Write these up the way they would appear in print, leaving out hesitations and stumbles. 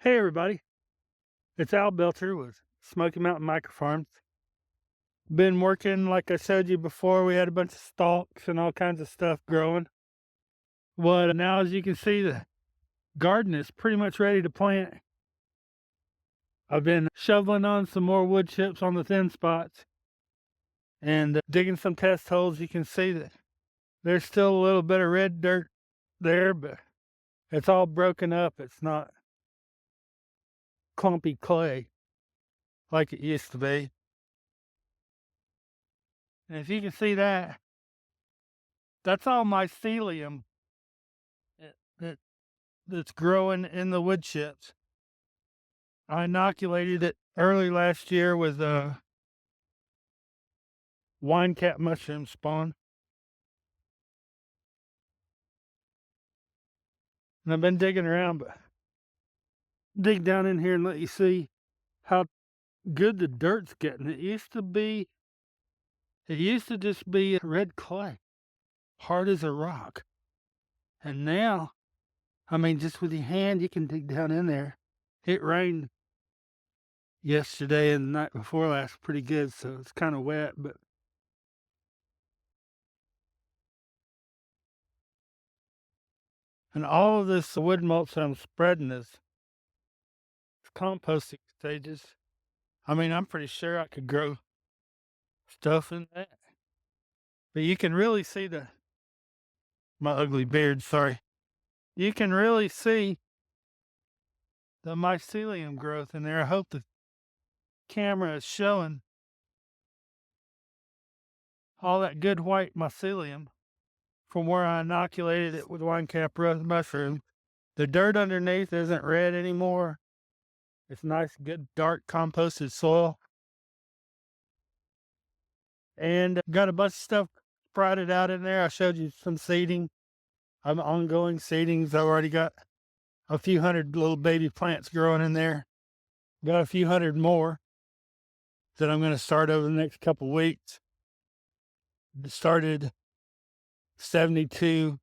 Hey everybody, it's Al Belcher with Smoky Mountain Microfarms. Been working like I showed you before. We had a bunch of stalks and all kinds of stuff growing. But now, as you can see, the garden is pretty much ready to plant. I've been shoveling on some more wood chips on the thin spots and digging some test holes. You can see that there's still a little bit of red dirt there, but it's all broken up. It's not clumpy clay like it used to be. And if you can see that, that's all mycelium that that's growing in the wood chips. I inoculated it early last year with wine cap mushroom spawn. And I've been digging around, but dig down in here and let you see how good the dirt's getting. It used to just be red clay, hard as a rock. And now, I mean, just with your hand, you can dig down in there. It rained yesterday and the night before last pretty good, so it's kind of wet, but and all of this wood mulch that I'm spreading is composting stages. I mean, I'm pretty sure I could grow stuff in that. But you can really see my ugly beard, sorry. You can really see the mycelium growth in there. I hope the camera is showing all that good white mycelium from where I inoculated it with wine cap rust mushroom. The dirt underneath isn't red anymore. It's nice, good, dark composted soil. And got a bunch of stuff sprouted out in there. I showed you some seeding. I'm ongoing seedings. I've already got a few hundred little baby plants growing in there. Got a few hundred more that I'm going to start over the next couple weeks. Started 72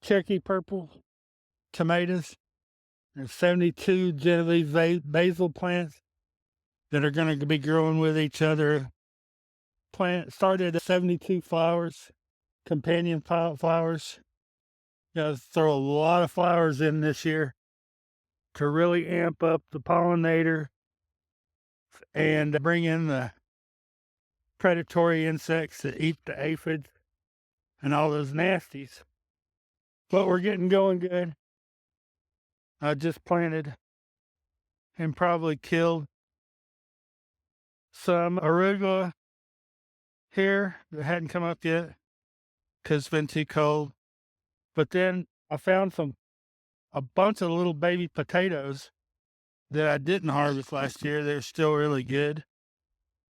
Cherokee purple tomatoes. There's 72 Genovese basil plants that are going to be growing with each other. Started 72 flowers, companion flowers. Got to throw a lot of flowers in this year to really amp up the pollinator and bring in the predatory insects that eat the aphids and all those nasties. But we're getting going good. I just planted and probably killed some arugula here that hadn't come up yet because it's been too cold. But then I found a bunch of little baby potatoes that I didn't harvest last year. They're still really good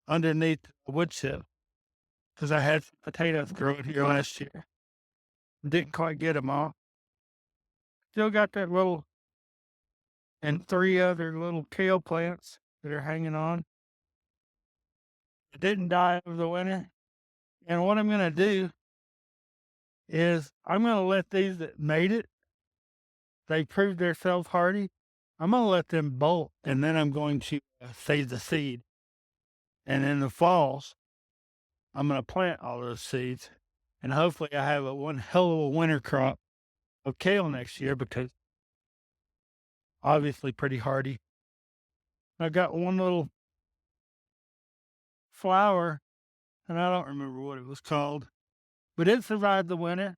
underneath the wood chip because I had potatoes growing here last year. Didn't quite get them all. Still got that little and 3 other little kale plants that are hanging on. It didn't die over the winter. And what I'm going to do is I'm going to let these that made it, they proved themselves hardy. I'm going to let them bolt, and then I'm going to save the seed. And in the falls, I'm going to plant all those seeds. And hopefully I have one hell of a winter crop of kale next year because obviously pretty hardy. I got one little flower, and I don't remember what it was called, but it survived the winter.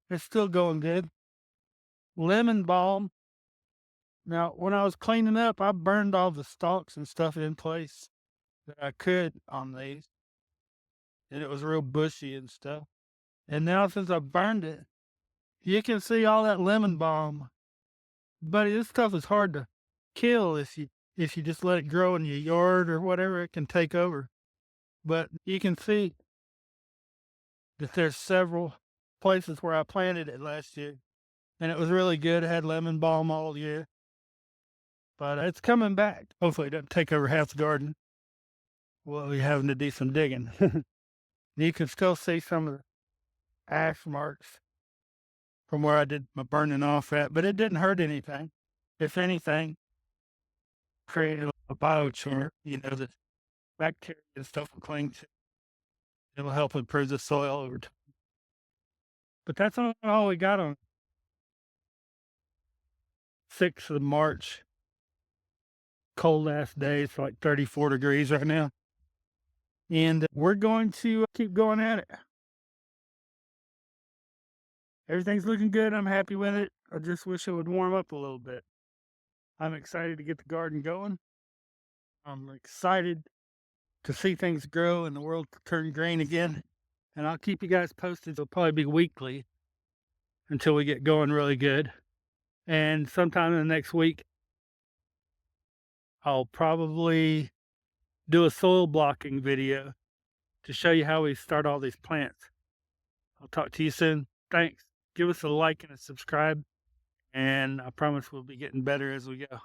It's still going good. Lemon balm. Now, when I was cleaning up, I burned all the stalks and stuff in place that I could on these. And it was real bushy and stuff. And now since I burned it, you can see all that lemon balm. Buddy, this stuff is hard to kill if you just let it grow in your yard or whatever, it can take over. But you can see that there's several places where I planted it last year. And it was really good. It had lemon balm all year. But it's coming back. Hopefully it doesn't take over half the garden. We'll be having to do some digging. You can still see some of the ash marks from where I did my burning off at, but it didn't hurt anything. if anything, create a biochar, the bacteria and stuff will cling to. It'll help improve the soil over time. But that's all we got on 6th of March. Cold ass days for like 34 degrees right now. And we're going to keep going at it. Everything's looking good. I'm happy with it. I just wish it would warm up a little bit. I'm excited to get the garden going. I'm excited to see things grow and the world turn green again. And I'll keep you guys posted. It'll probably be weekly until we get going really good. And sometime in the next week, I'll probably do a soil blocking video to show you how we start all these plants. I'll talk to you soon. Thanks. Give us a like and a subscribe, and I promise we'll be getting better as we go.